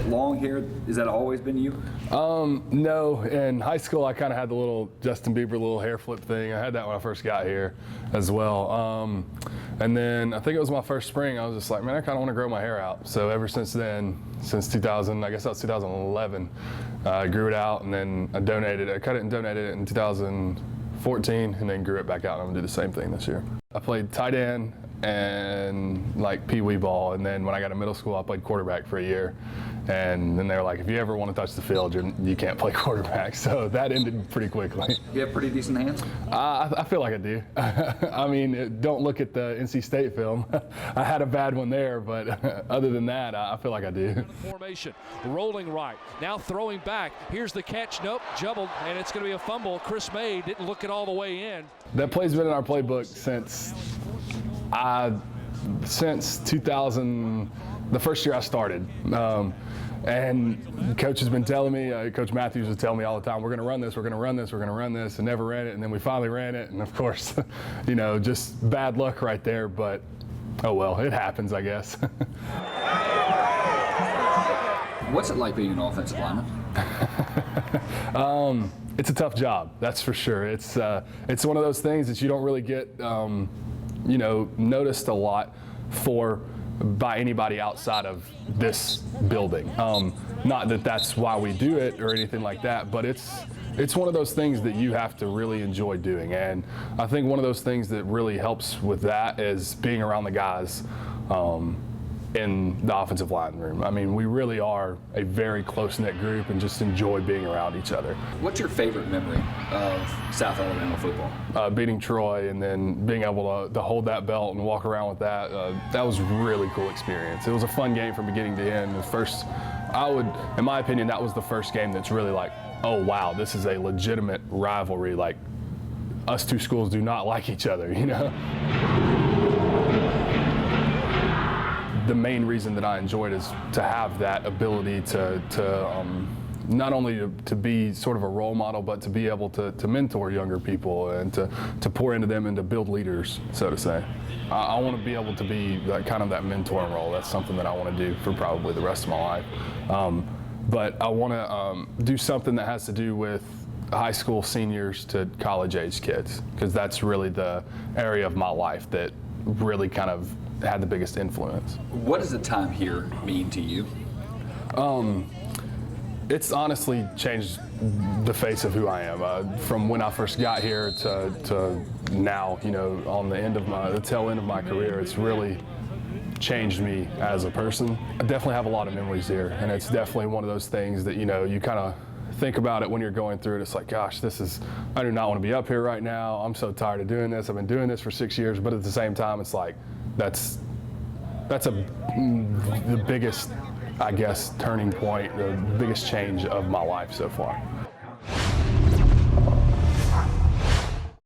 long hair, has that always been you? No, in high school I kind of had the little Justin Bieber little hair flip thing. I had that when I first got here as well. And then I think it was my first spring, I was just like, man, I kind of want to grow my hair out. So ever since then, since 2000, I guess that was 2011, I grew it out, and then I cut it and donated it in 2014, and then grew it back out, and I'm gonna do the same thing this year. I played tight end and like pee-wee ball, and then when I got to middle school I played quarterback for a year, and then they were like, if you ever want to touch the field, you can't play quarterback, so that ended pretty quickly. You have pretty decent hands? I feel like I do. I mean, don't look at the NC State film. I had a bad one there, but other than that, I feel like I do. Formation, rolling right, now throwing back, here's the catch, nope, jumbled, and it's going to be a fumble. Chris May didn't look it all the way in. That play's been in our playbook since 2000, the first year I started. And coach has been telling me, Coach Matthews was telling me all the time, we're going to run this, we're going to run this, we're going to run this, and never ran it. And then we finally ran it. And of course, you know, just bad luck right there. But oh well, it happens, I guess. What's it like being an offensive lineman? It's a tough job, that's for sure. It's one of those things that you don't really get, you know, noticed a lot by anybody outside of this building. Not that that's why we do it or anything like that, but it's one of those things that you have to really enjoy doing. And I think one of those things that really helps with that is being around the guys in the offensive line room. I mean, we really are a very close-knit group and just enjoy being around each other. What's your favorite memory of South Alabama football? Beating Troy, and then being able to hold that belt and walk around with that. That was a really cool experience. It was a fun game from beginning to end. In my opinion, that was the first game that's really like, oh wow, this is a legitimate rivalry. Like, us two schools do not like each other, you know? The main reason that I enjoyed is to have that ability to not only to be sort of a role model, but to be able to mentor younger people and to pour into them and to build leaders, so to say. I want to be able to be kind of that mentoring role. That's something that I want to do for probably the rest of my life. But I want to do something that has to do with high school seniors to college-age kids, because that's really the area of my life that really kind of had the biggest influence. What does the time here mean to you? It's honestly changed the face of who I am. From when I first got here to now, you know, on the tail end of my career, it's really changed me as a person. I definitely have a lot of memories here, and it's definitely one of those things that, you know, you kind of think about it when you're going through it. It's like, gosh, I do not want to be up here right now. I'm so tired of doing this. I've been doing this for 6 years, but at the same time, it's like, that's the biggest, I guess, turning point, the biggest change of my life so far.